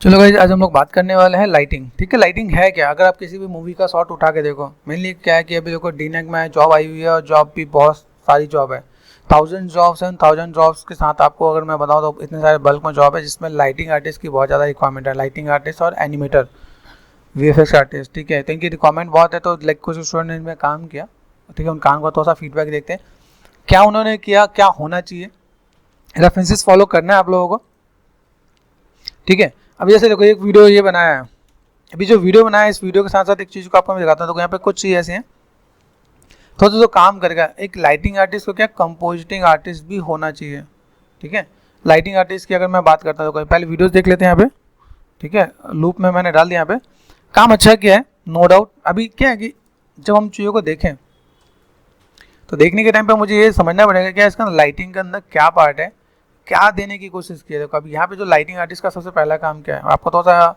चलो गाइस, आज हम लोग बात करने वाले हैं लाइटिंग। ठीक है, लाइटिंग है क्या? अगर आप किसी भी मूवी का शॉट उठा के देखो, मेनली क्या है कि अभी देखो डीनेक में जॉब आई हुई है और जॉब भी बहुत सारी जॉब है, 1000 जॉब्स हैं। 1000 जॉब्स के साथ आपको अगर मैं बताऊं तो इतने सारे बल्क में जॉब है जिसमें लाइटिंग आर्टिस्ट की बहुत ज़्यादा रिक्वायरमेंट है। लाइटिंग आर्टिस्ट और एनिमेटर, वीएफएक्स आर्टिस्ट, ठीक है, तो इनकी रिक्वायरमेंट बहुत है। तो लाइक कुछ स्टूडेंट ने इनमें काम किया, ठीक है, उन काम का थोड़ा सा फीडबैक देखते हैं क्या उन्होंने किया, क्या होना चाहिए, रेफरेंसेस फॉलो करना है आप लोगों को। ठीक है, अभी जैसे देखो एक वीडियो ये बनाया है, अभी जो वीडियो बनाया है इस वीडियो के साथ साथ एक चीज़ को आपको मैं दिखाता हूँ। तो यहाँ पे कुछ चीज़ ऐसी हैं थोड़ा जो काम करेगा। एक लाइटिंग आर्टिस्ट को क्या कंपोजिटिंग आर्टिस्ट भी होना चाहिए। ठीक है, लाइटिंग आर्टिस्ट की अगर मैं बात करता हूँ तो पहले वीडियोस देख लेते हैं यहाँ पे। ठीक है, लूप में मैंने डाल दिया यहाँ पे, काम अच्छा किया है नो डाउट। अभी क्या है कि जब हम चीज़ों को देखें तो देखने के टाइम पे मुझे ये समझना पड़ेगा क्या इसका लाइटिंग के अंदर क्या पार्ट है, क्या देने की कोशिश की है। देखो अभी यहाँ पे जो लाइटिंग आर्टिस्ट का सबसे पहला काम क्या है, आपको थोड़ा सा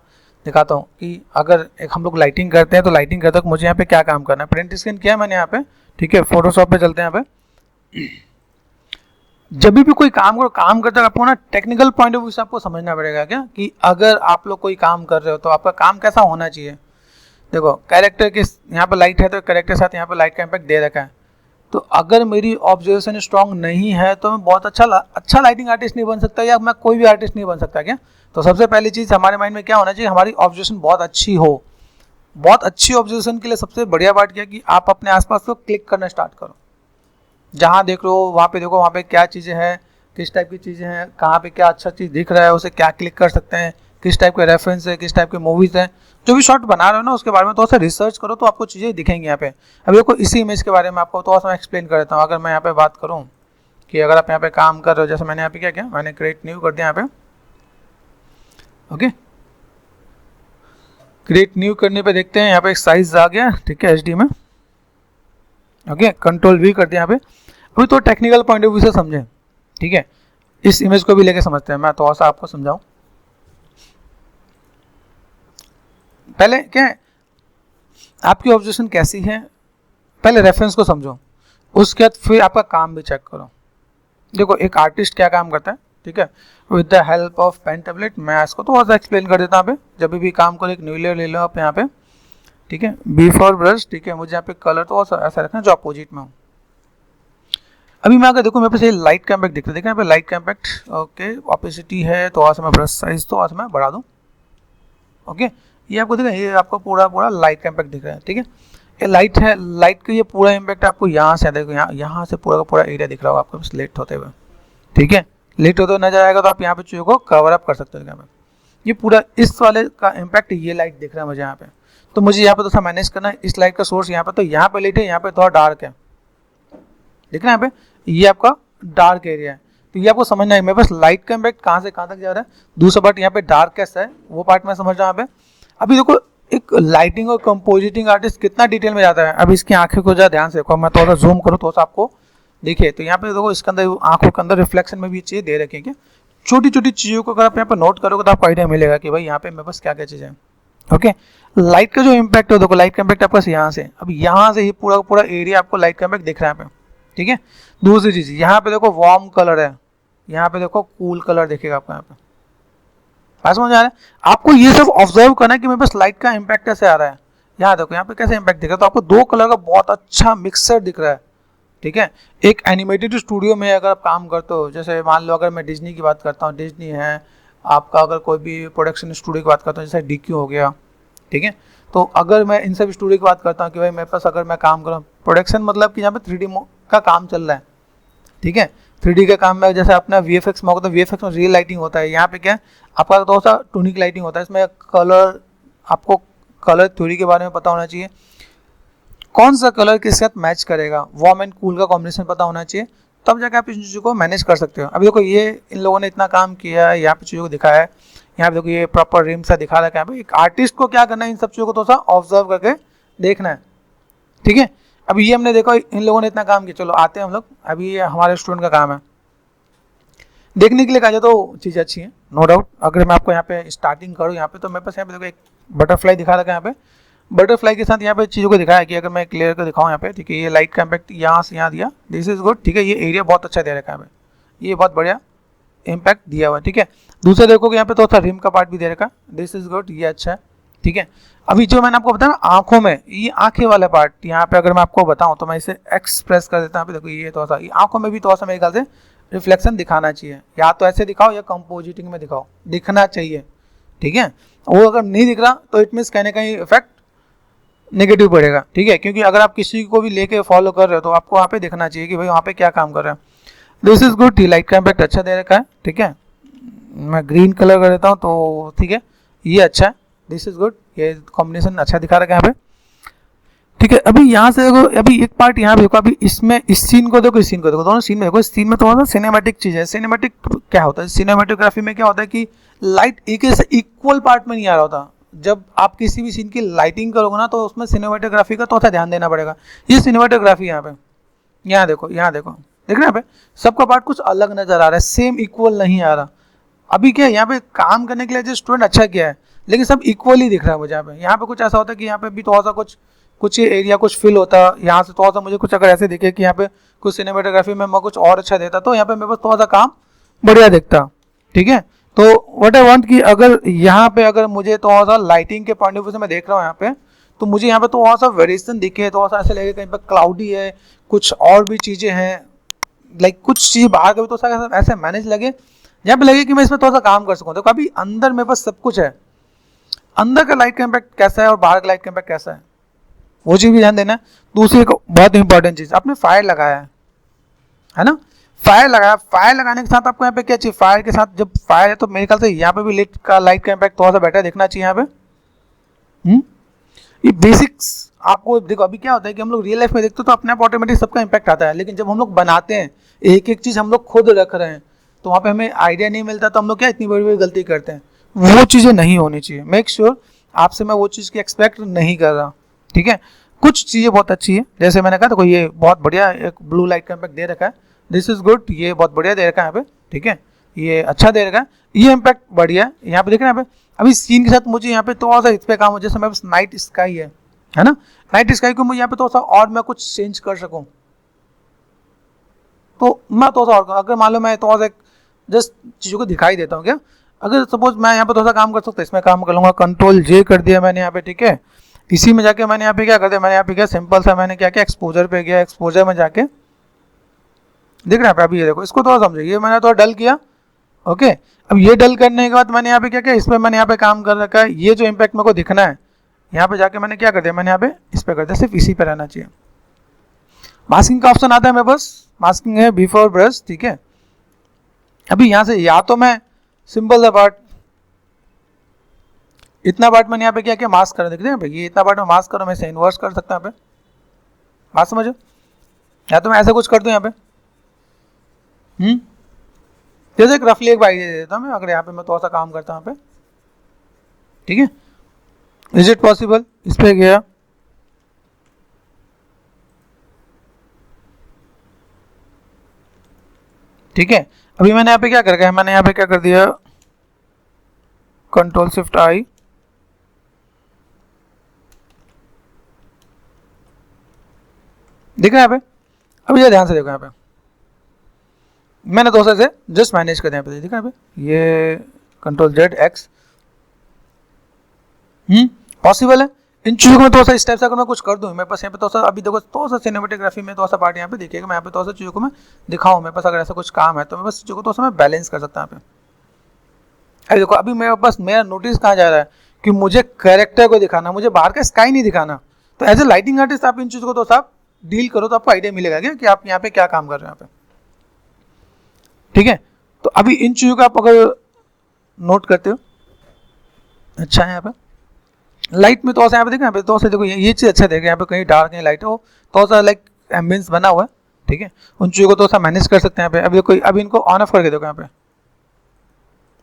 दिखाता हूँ कि अगर एक हम लोग लाइटिंग करते हैं तो लाइटिंग करते वक्त मुझे यहाँ पे क्या काम करना है। प्रिंट स्क्रीन किया है मैंने यहाँ पे, ठीक है, फोटोशॉप पे चलते हैं यहाँ पे। जब भी कोई काम करो, काम करते वक्त आपको ना टेक्निकल पॉइंट ऑफ व्यू से आपको समझना पड़ेगा क्या कि अगर आप लोग कोई काम कर रहे हो तो आपका काम कैसा होना चाहिए। देखो कैरेक्टर के यहाँ पे लाइट है तो कैरेक्टर के साथ यहाँ पे लाइट का इम्पैक्ट दे रखा है। तो अगर मेरी ऑब्जर्वेशन स्ट्रांग नहीं है तो मैं बहुत अच्छा लाइटिंग आर्टिस्ट नहीं बन सकता, या मैं कोई भी आर्टिस्ट नहीं बन सकता क्या। तो सबसे पहली चीज़ हमारे माइंड में क्या होना चाहिए, हमारी ऑब्जर्वेशन बहुत अच्छी हो। बहुत अच्छी ऑब्जर्वेशन के लिए सबसे बढ़िया बात क्या कि आप अपने आसपास को क्लिक करना स्टार्ट करो। जहाँ देख लो वहाँ पे देखो, वहाँ पे क्या चीज़ें हैं, किस टाइप की चीज़ें हैं, कहाँ पे क्या अच्छा चीज़ दिख रहा है, उसे क्या क्लिक कर सकते हैं, किस टाइप के रेफरेंस है, किस टाइप के मूवीज़ हैं। जो भी शॉट बना रहे हो ना उसके बारे में थोड़ा सा रिसर्च करो तो आपको चीज़ें दिखेंगी यहाँ पे। अभी देखो इसी इमेज के बारे में आपको थोड़ा सा मैं एक्सप्लेन कर देता हूँ। अगर मैं यहाँ पे बात करूँ कि अगर आप यहाँ पे काम कर रहे हो, जैसे मैंने यहाँ पे क्या किया, मैंने क्रिएट न्यू कर दिया यहाँ पे। ओके, क्रिएट न्यू करने पे देखते हैं यहाँ पे एक साइज आ गया, ठीक है, HD में। ओके, कंट्रोल V कर दिया यहाँ पे। अभी तो टेक्निकल पॉइंट ऑफ व्यू से समझें, ठीक है, इस इमेज को भी लेके समझते हैं। मैं थोड़ा सा आपको समझाऊं। पहले क्या है, आपकी ऑब्जर्वेशन कैसी है, पहले रेफरेंस को समझो, उसके बाद फिर आपका काम भी चेक करो। देखो एक आर्टिस्ट क्या काम करता है, ठीक है, with the help of pen tablet. मैं इसको थोड़ा सा एक्सप्लेन कर देता हूँ। यहाँ पे जब भी काम करो एक न्यू लेयर ले लो आप यहाँ पे, ठीक है, B फॉर ब्रश, ठीक है, मुझे यहाँ पे कलर तो ऐसा रखना जो अपोजिट में हो। अभी मैं अगर देखो मेरे पास ये लाइट का इम्पैक्ट दिख रहा है, देखा यहाँ पे लाइट का इम्पैक्ट। ओके, ऑपेसिटी है तो आज मैं ब्रश साइज तो आज मैं बढ़ा दूँ। ओके, ये आपको दिख रहा है, ये आपको पूरा लाइट का इम्पैक्ट दिख रहा है। ठीक है, ये लाइट है, लाइट का ये पूरा इम्पैक्ट आपको यहाँ से देखो, यहाँ से पूरा का पूरा एरिया दिख रहा होगा आपको लेट होते हुए। ठीक है, लेट होते हुए नजर आएगा तो आप यहाँ पे चीज़ों को कवर अप कर सकते हो। यहाँ पे ये पूरा इस वाले का इम्पैक्ट, ये लाइट दिख रहा है मुझे यहाँ पे, तो मुझे यहाँ पे तो मैनेज करना है। इस लाइट का सोर्स यहाँ पे, तो यहाँ पे लाइट है, यहाँ पे थोड़ा डार्क है, दिख रहा है यहाँ पे, ये आपका डार्क एरिया है। तो ये आपको समझना है मेरे पास लाइट का इम्पैक्ट कहाँ से कहाँ तक जा रहा है। दूसरा पार्ट यहाँ पे डार्क कैसा है वो पार्ट मैं समझ रहा हूँ यहाँ पे। अभी देखो एक लाइटिंग और कंपोजिटिंग आर्टिस्ट कितना डिटेल में जाता है। अब इसकी आंखें को जरा ध्यान से देखो, मैं थोड़ा सा जूम करूँ थोड़ा सा आपको देखिए। तो यहाँ पे देखो इसके अंदर आंखों के अंदर रिफ्लेक्शन में भी चीज़ें दे रखी है क्या। छोटी छोटी चीज़ों को अगर आप यहाँ पे नोट करोगे तो आपको आइडिया मिलेगा कि भाई यहाँ पे मेरे पास क्या क्या चीज़ें हैं। ओके, लाइट का जो इम्पैक्ट है, देखो लाइट का इम्पैक्ट आपका यहाँ से, अब यहाँ से ही पूरा एरिया आपको लाइट का इम्पैक्ट दिख रहा है यहाँ पे। ठीक है, दूसरी चीज़ यहाँ पे देखो वार्म कलर है, यहाँ पे देखो कूल कलर दिखेगा आपको यहाँ पे। बात समझ आ रहा है आपको, ये सब ऑब्जर्व करना है कि मेरे पास लाइट का इम्पैक्ट कैसे आ रहा है। यहाँ देखो यहाँ पे कैसे इम्पैक्ट दिख रहा है, तो आपको दो कलर का बहुत अच्छा मिक्सर दिख रहा है। ठीक है, एक एनिमेटेड स्टूडियो में अगर आप काम करते हो, जैसे मान लो अगर मैं डिज्नी की बात करता हूँ, डिज्नी है आपका, अगर कोई भी प्रोडक्शन स्टूडियो की बात करता हूँ जैसे DQ हो गया, ठीक है, तो अगर मैं इन सब स्टूडियो की बात करता हूँ कि भाई मेरे पास अगर मैं काम कर रहा हूँ प्रोडक्शन, मतलब कि यहाँ पे 3D का काम चल रहा है। ठीक है, 3D के काम में जैसे अपना VFX में होता है, VFX में रियल लाइटिंग होता है, यहाँ पे क्या है आपका थोड़ा सा टूनिक लाइटिंग होता है। इसमें कलर, आपको कलर थ्योरी के बारे में पता होना चाहिए, कौन सा कलर किसके साथ मैच करेगा, वार्म एंड कूल का कॉम्बिनेशन पता होना चाहिए, तब जाकर आप इस चीज़ों को मैनेज कर सकते हो। अभी देखो ये इन लोगों ने इतना काम किया है, यहाँ पे चीज़ों को दिखाया है, यहाँ पे देखो ये प्रॉपर रिम सा दिखा रखा है। एक आर्टिस्ट को क्या करना है, इन सब चीज़ों को थोड़ा सा ऑब्जर्व करके देखना है। ठीक है, अभी ये हमने देखो इन लोगों ने इतना काम किया, चलो आते हैं हम लोग, अभी ये हमारे स्टूडेंट का काम है देखने के लिए कहा जाए तो चीज़ अच्छी है नो डाउट। अगर मैं आपको यहाँ पे स्टार्टिंग करूँ यहाँ पे, तो मेरे पास यहाँ पे देखो एक बटरफ्लाई दिखा रखा है। यहाँ पे बटरफ्लाई के साथ यहाँ पे चीज़ों को दिखाया है कि अगर मैं क्लियर कर दिखाऊँ यहाँ पे, ठीक है, ये लाइट का इम्पैक्ट यहाँ से यहाँ दिया, दिस इज गुड। ठीक है, ये एरिया बहुत अच्छा दे रखा है, ये बहुत बढ़िया इम्पैक्ट दिया हुआ है, ठीक है। दूसरा देखो कि यहाँ पे थोड़ा सा रिम का पार्ट भी दे रखा है, दिस इज गुड, ये अच्छा है, ठीक है। अभी जो मैंने आपको बताया ना आंखों में, ये आंखें वाला पार्ट यहाँ पे अगर मैं आपको बताऊँ तो मैं इसे एक्सप्रेस कर देता हूँ। देखो ये थोड़ा सा आंखों में भी थोड़ा सा मेरे ख्याल से रिफ्लेक्शन दिखाना चाहिए, या तो ऐसे दिखाओ या कंपोजिटिंग में दिखाओ, दिखना चाहिए, ठीक है। वो अगर नहीं दिख रहा तो इट मीन्स कहीं ना कहीं इफेक्ट नेगेटिव पड़ेगा, ठीक है, क्योंकि अगर आप किसी को भी लेके फॉलो कर रहे हो तो आपको वहाँ पे दिखना चाहिए कि भाई वहाँ पे क्या काम कर रहे हैं। दिस इज गुड, लाइट का इम्पैक्ट अच्छा दे रखा है, ठीक है। मैं ग्रीन कलर कर देता हूँ तो ठीक है, ये अच्छा है, दिस इज गुड, ये कॉम्बिनेशन अच्छा दिखा रखा है यहाँ पे, ठीक है। अभी यहाँ से देखो, अभी एक पार्ट यहाँ पे देखो, अभी इसमें इस सीन को देखो, इस सीन को देखो, दोनों सीन में देखो, इस सीन में थोड़ा सा सिनेमैटिक चीज़ है। सिनेमैटिक क्या होता है, सिनेमैटोग्राफी में क्या होता है कि लाइट एक ऐसे इक्वल पार्ट में नहीं आ रहा होता। जब आप किसी भी सीन की लाइटिंग करोगे ना तो उसमें सिनेमैटोग्राफी का थोड़ा ध्यान देना पड़ेगा। ये सिनेमैटोग्राफी यहाँ पे, यहाँ देखो, यहाँ देखो, देख रहे हैं यहाँ पे सबका पार्ट कुछ अलग नजर आ रहा है, सेम इक्वल नहीं आ रहा। अभी क्या है, यहाँ पे काम करने के लिए जो स्टूडेंट अच्छा किया है, लेकिन सब इक्वली दिख रहा है मुझे यहाँ पे। यहाँ पे कुछ ऐसा होता है कि यहाँ पे भी थोड़ा सा कुछ एरिया कुछ फिल होता, यहाँ से थोड़ा सा मुझे कुछ अगर ऐसे दिखे कि यहाँ पे कुछ सिनेमेटोग्राफी में मैं कुछ और अच्छा देता तो यहाँ पे मेरे पास थोड़ा सा काम बढ़िया दिखता, ठीक है। तो व्हाट आई वांट कि अगर यहाँ पे अगर मुझे थोड़ा सा लाइटिंग के पॉइंट ऑफ व्यू से मैं देख रहा हूँ यहाँ पे, तो मुझे यहाँ पे थोड़ा सा वेरिएशन दिखे, थोड़ा सा ऐसे लगे कहीं पर क्लाउडी है, कुछ और भी चीज़ें हैं, लाइक कुछ चीज़ बाहर का भी तो ऐसे मैनेज लगे, यहाँ पे लगे कि मैं इसमें थोड़ा सा काम कर सकूँ। देखो अभी अंदर मेरे पास सब कुछ है, अंदर का लाइट का इम्पैक्ट कैसा है और बाहर का लाइट का इम्पैक्ट कैसा है, वो चीज़ भी ध्यान देना है। दूसरी एक बहुत इंपॉर्टेंट चीज़, आपने फायर लगाया है ना, फायर लगाया, फायर लगाने के साथ आपको यहाँ पे क्या चाहिए, फायर के साथ जब फायर है तो मेरे ख्याल से यहाँ पे भी लाइट का इम्पैक्ट थोड़ा सा बेटर दिखना चाहिए यहाँ पे। ये बेसिक्स आपको देखो, अभी क्या होता है कि हम लोग रियल लाइफ में देखते हैं तो अपने आप ऑटोमेटिक सबका इम्पैक्ट आता है, लेकिन जब हम लोग बनाते हैं एक एक चीज़ हम लोग खुद रख रहे हैं तो वहाँ पे हमें आइडिया नहीं मिलता, तो हम लोग क्या इतनी बड़ी बड़ी गलती करते हैं। वो चीज़ें नहीं होनी चाहिए, मेक श्योर आपसे मैं वो चीज़ की एक्सपेक्ट नहीं कर रहा, ठीक है। कुछ चीज़ें बहुत अच्छी है, जैसे मैंने कहा, तो ये बहुत बढ़िया एक ब्लू लाइट का इम्पैक्ट दे रखा है, दिस इज गुड, ये बहुत बढ़िया दे रखा है यहाँ पे, ठीक है, ये अच्छा दे रखा है, ये इम्पैक्ट बढ़िया है। यहाँ पे देख रहे हैं यहाँ पे, अभी सीन के साथ मुझे यहाँ पे थोड़ा सा इस पे काम हो, जैसे मेरे पास नाइट स्काई है ना, नाइट स्काई को मुझे यहाँ पे थोड़ा सा और मैं कुछ चेंज कर सकूँ तो मैं थोड़ा सा और, अगर मान लो मैं थोड़ा सा जस्ट चीज़ों को दिखाई देता हूँ क्या, अगर सपोज मैं यहाँ पे थोड़ा सा काम कर सकता हूँ, इसमें काम कर लूँगा, कंट्रोल जे कर दिया मैंने यहाँ पे, ठीक है। इसी में जाके मैंने यहाँ पे क्या कर दिया, मैंने यहाँ पे क्या सिंपल सा मैंने क्या किया, एक्सपोजर पे गया, एक्सपोजर में जाके देख रहे हैं अभी, ये देखो, इसको थोड़ा समझिए, ये मैंने थोड़ा डल किया, ओके। अब ये डल करने के बाद मैंने यहाँ पे क्या किया, इस पर मैंने यहाँ पे काम कर रखा है, ये जो इम्पैक्ट मेरे को दिखना है यहाँ पे जाके मैंने क्या कर दिया, मैंने यहाँ पे इस पर कर दिया, सिर्फ इसी पे रहना चाहिए। मास्किंग का ऑप्शन आता है मेरे पास, मास्किंग है बिफोर ब्रश, ठीक है। अभी यहाँ से या तो मैं सिंपल सा पार्ट, इतना पार्ट मैंने यहाँ पे क्या किया, मास्क कर, देखते हैं ये इतना पार्ट में मास्क करो, मैं इसे इन्वर्स कर सकता हूँ यहाँ पे, बात समझो, या तो मैं ऐसा कुछ कर दूँ यहाँ पे, जैसे एक रफली एक आइडिया दे देता हूँ मैं, अगर यहाँ पे मैं थोड़ा सा काम करता हूँ यहाँ पे, ठीक है, इज इट पॉसिबल, इस पे गया, ठीक है। अभी मैंने यहाँ पे क्या कर गया, मैंने यहाँ पे क्या कर दिया, कंट्रोल शिफ्ट आई, दिख रहा है यहाँ पे, अभी ये ध्यान से देखो यहाँ पे, मैंने दोस्तों से जस्ट मैनेज कर दिया यहाँ पे, दिख रहा है यहाँ पे, ये कंट्रोल जेड एक्स, पॉसिबल है इन चीज़ों में थोड़ा सा इस टाइप से अगर मैं कुछ कर दूँ, मेरे पास यहाँ पे थोड़ा सा, अभी देखो थोड़ा सा सिनेमेटोग्राफी में थोड़ा सा पार्ट यहाँ पे देखिएगा, मैं यहाँ पे थोड़ा सा चीज़ों को मैं दिखाऊँ, मेरे पास अगर ऐसा कुछ काम है तो मेरे पास चीज़ों को थोड़ा सा मैं बैलेंस कर सकता हूँ यहाँ पे। अभी देखो, अभी मेरे पास मेरा नोटिस कहाँ जा रहा है कि मुझे कैरेक्टर को दिखाना, मुझे बाहर का स्काई नहीं दिखाना, तो एज ए लाइटिंग आर्टिस्ट आप इन चीज़ों को थोड़ा सा डील करो तो आपको आइडिया मिलेगा कि आप यहाँ पे क्या काम कर रहे हैं यहाँ पे, ठीक है। तो अभी इन चीज़ों को आप अगर नोट करते हो, अच्छा है यहाँ पे लाइट में थोड़ा सा, यहाँ पे देखो, यहाँ पे थोड़ा सा देखो, ये चीज़ अच्छा देखेगा, यहाँ पे कहीं डार्क कहीं लाइट हो, थोड़ा सा लाइक एम्बियंस बना हुआ है, ठीक है, उन चीज़ों को थोड़ा सा मैनेज कर सकते हैं यहाँ पे। अभी कोई, अभी इनको ऑन ऑफ करके देखो यहाँ पे,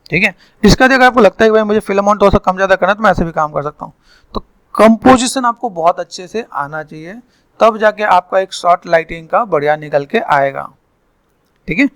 ठीक है। इसका अगर आपको लगता है कि भाई मुझे फिल्म ऑन थोड़ा सा कम ज़्यादा करना, तो मैं ऐसे भी काम कर सकता हूँ। तो कंपोजिशन आपको बहुत अच्छे से आना चाहिए, तब जाके आपका एक शॉर्ट लाइटिंग का बढ़िया निकल के आएगा, ठीक है।